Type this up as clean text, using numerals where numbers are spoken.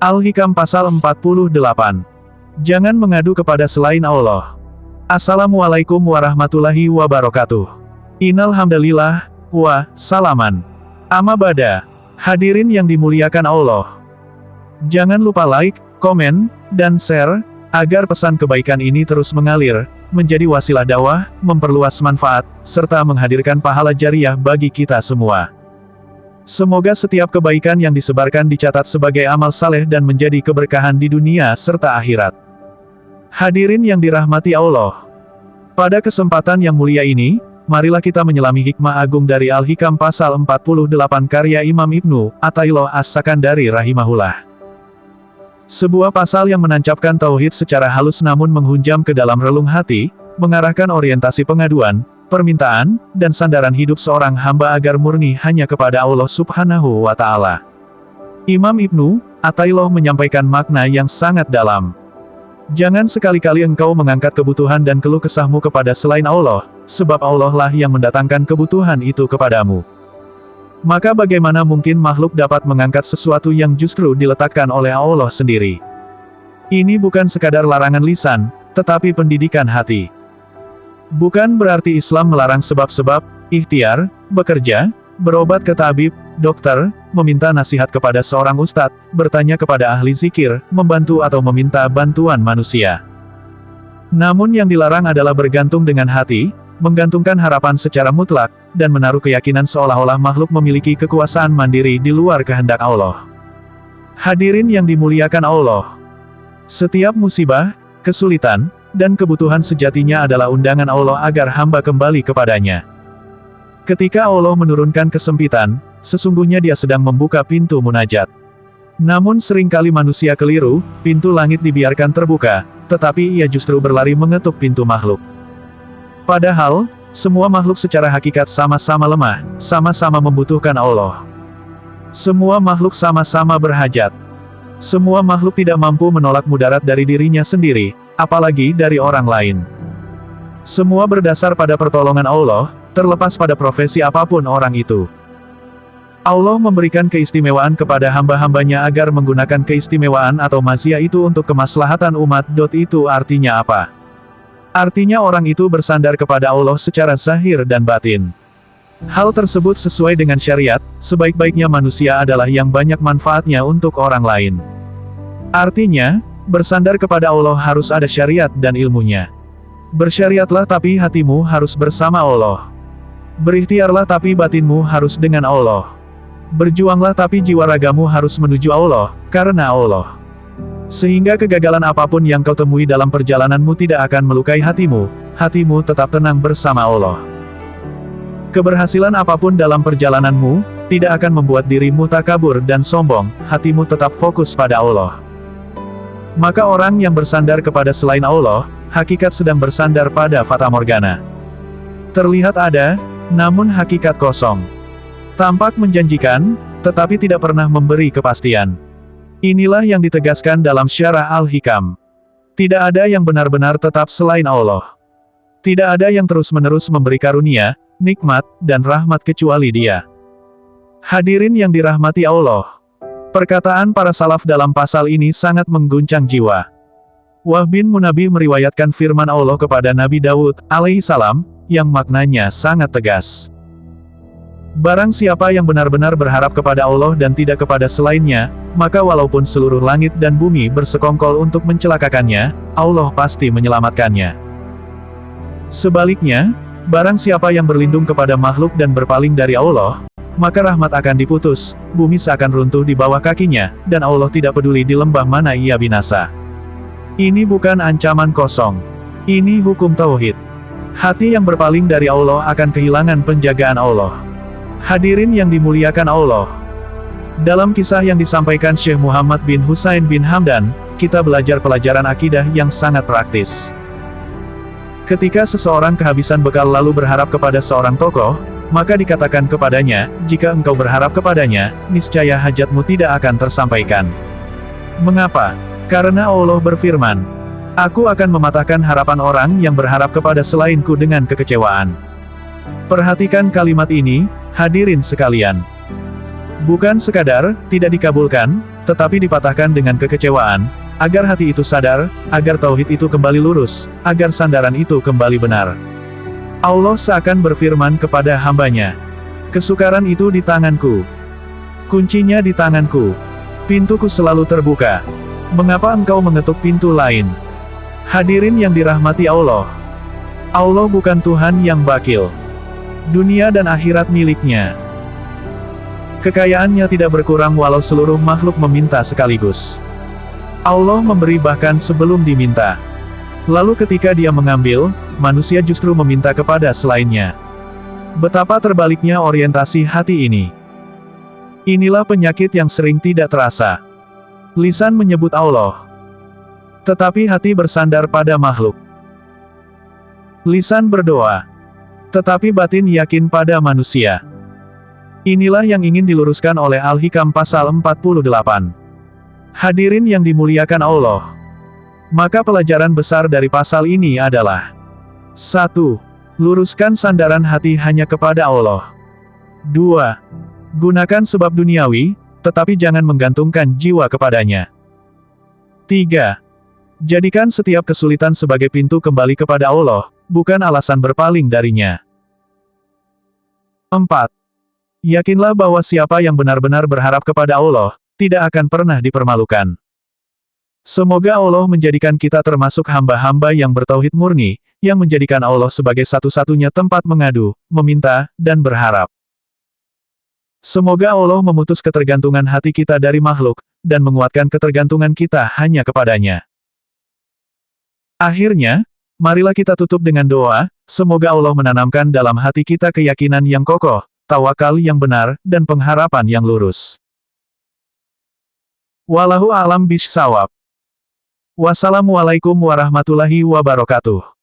Al-Hikam pasal 48. Jangan mengadu kepada selain Allah. Assalamualaikum warahmatullahi wabarakatuh. Innal hamdalillah wa salaman. Amma ba'da. Hadirin yang dimuliakan Allah. Jangan lupa like, komen, dan share, agar pesan kebaikan ini terus mengalir, menjadi wasilah dakwah, memperluas manfaat, serta menghadirkan pahala jariah bagi kita semua. Semoga setiap kebaikan yang disebarkan dicatat sebagai amal saleh dan menjadi keberkahan di dunia serta akhirat. Hadirin yang dirahmati Allah. Pada kesempatan yang mulia ini, marilah kita menyelami hikmah agung dari Al-Hikam pasal 48 karya Imam Ibnu Athaillah As-Sakandari rahimahullah. Sebuah pasal yang menancapkan tauhid secara halus namun menghunjam ke dalam relung hati, mengarahkan orientasi pengaduan, permintaan, dan sandaran hidup seorang hamba agar murni hanya kepada Allah Subhanahu wa Ta'ala. Imam Ibnu Athaillah menyampaikan makna yang sangat dalam. Jangan sekali-kali engkau mengangkat kebutuhan dan keluh kesahmu kepada selain Allah, sebab Allah lah yang mendatangkan kebutuhan itu kepadamu. Maka bagaimana mungkin makhluk dapat mengangkat sesuatu yang justru diletakkan oleh Allah sendiri? Ini bukan sekadar larangan lisan, tetapi pendidikan hati. Bukan berarti Islam melarang sebab-sebab, ikhtiar, bekerja, berobat ke tabib, dokter, meminta nasihat kepada seorang ustadz, bertanya kepada ahli zikir, membantu atau meminta bantuan manusia. Namun yang dilarang adalah bergantung dengan hati, menggantungkan harapan secara mutlak, dan menaruh keyakinan seolah-olah makhluk memiliki kekuasaan mandiri di luar kehendak Allah. Hadirin yang dimuliakan Allah. Setiap musibah, kesulitan, dan kebutuhan sejatinya adalah undangan Allah agar hamba kembali kepadanya. Ketika Allah menurunkan kesempitan, sesungguhnya Dia sedang membuka pintu munajat. Namun seringkali manusia keliru, pintu langit dibiarkan terbuka, tetapi ia justru berlari mengetuk pintu makhluk. Padahal, semua makhluk secara hakikat sama-sama lemah, sama-sama membutuhkan Allah. Semua makhluk sama-sama berhajat. Semua makhluk tidak mampu menolak mudarat dari dirinya sendiri, apalagi dari orang lain. Semua berdasar pada pertolongan Allah, terlepas pada profesi apapun orang itu. Allah memberikan keistimewaan kepada hamba-hambanya agar menggunakan keistimewaan atau maziyah itu untuk kemaslahatan umat. Itu artinya apa? Artinya orang itu bersandar kepada Allah secara zahir dan batin. Hal tersebut sesuai dengan syariat, sebaik-baiknya manusia adalah yang banyak manfaatnya untuk orang lain. Artinya, bersandar kepada Allah harus ada syariat dan ilmunya. Bersyariatlah tapi hatimu harus bersama Allah. Berikhtiarlah tapi batinmu harus dengan Allah. Berjuanglah tapi jiwa ragamu harus menuju Allah, karena Allah. Sehingga kegagalan apapun yang kau temui dalam perjalananmu tidak akan melukai hatimu, hatimu tetap tenang bersama Allah. Keberhasilan apapun dalam perjalananmu, tidak akan membuat dirimu takabur dan sombong, hatimu tetap fokus pada Allah. Maka orang yang bersandar kepada selain Allah, hakikat sedang bersandar pada fata morgana. Terlihat ada, namun hakikat kosong. Tampak menjanjikan, tetapi tidak pernah memberi kepastian. Inilah yang ditegaskan dalam syarah Al-Hikam. Tidak ada yang benar-benar tetap selain Allah. Tidak ada yang terus-menerus memberi karunia, nikmat, dan rahmat kecuali Dia. Hadirin yang dirahmati Allah. Perkataan para salaf dalam pasal ini sangat mengguncang jiwa. Wahb bin Munabbih meriwayatkan firman Allah kepada Nabi Daud, alaihi salam, yang maknanya sangat tegas. Barang siapa yang benar-benar berharap kepada Allah dan tidak kepada selainnya, maka walaupun seluruh langit dan bumi bersekongkol untuk mencelakakannya, Allah pasti menyelamatkannya. Sebaliknya, barang siapa yang berlindung kepada makhluk dan berpaling dari Allah, maka rahmat akan diputus, bumi seakan runtuh di bawah kakinya, dan Allah tidak peduli di lembah mana ia binasa. Ini bukan ancaman kosong. Ini hukum tauhid. Hati yang berpaling dari Allah akan kehilangan penjagaan Allah. Hadirin yang dimuliakan Allah. Dalam kisah yang disampaikan Syekh Muhammad bin Husain bin Hamdan, kita belajar pelajaran akidah yang sangat praktis. Ketika seseorang kehabisan bekal lalu berharap kepada seorang tokoh, maka dikatakan kepadanya, jika engkau berharap kepadanya, niscaya hajatmu tidak akan tersampaikan. Mengapa? Karena Allah berfirman, Aku akan mematahkan harapan orang yang berharap kepada selainku dengan kekecewaan. Perhatikan kalimat ini, hadirin sekalian. Bukan sekadar tidak dikabulkan, tetapi dipatahkan dengan kekecewaan, agar hati itu sadar, agar tauhid itu kembali lurus, agar sandaran itu kembali benar. Allah seakan berfirman kepada hambanya, kesukaran itu di tanganku. Kuncinya di tanganku. Pintuku selalu terbuka. Mengapa engkau mengetuk pintu lain? Hadirin yang dirahmati Allah. Allah bukan Tuhan yang bakil. Dunia dan akhirat miliknya. Kekayaannya tidak berkurang walau seluruh makhluk meminta sekaligus. Allah memberi bahkan sebelum diminta. Lalu ketika Dia mengambil, manusia justru meminta kepada selainnya. Betapa terbaliknya orientasi hati ini. Inilah penyakit yang sering tidak terasa. Lisan menyebut Allah, tetapi hati bersandar pada makhluk. Lisan berdoa, tetapi batin yakin pada manusia. Inilah yang ingin diluruskan oleh Al-Hikam pasal 48. Hadirin yang dimuliakan Allah. Maka pelajaran besar dari pasal ini adalah 1. Luruskan sandaran hati hanya kepada Allah. 2. Gunakan sebab duniawi, tetapi jangan menggantungkan jiwa kepadanya. 3. Jadikan setiap kesulitan sebagai pintu kembali kepada Allah, bukan alasan berpaling darinya. 4. Yakinlah bahwa siapa yang benar-benar berharap kepada Allah, tidak akan pernah dipermalukan. Semoga Allah menjadikan kita termasuk hamba-hamba yang bertauhid murni, yang menjadikan Allah sebagai satu-satunya tempat mengadu, meminta, dan berharap. Semoga Allah memutus ketergantungan hati kita dari makhluk, dan menguatkan ketergantungan kita hanya kepadanya. Akhirnya, marilah kita tutup dengan doa, semoga Allah menanamkan dalam hati kita keyakinan yang kokoh, tawakal yang benar, dan pengharapan yang lurus. Wallahu a'lam bishshawab. Wassalamualaikum warahmatullahi wabarakatuh.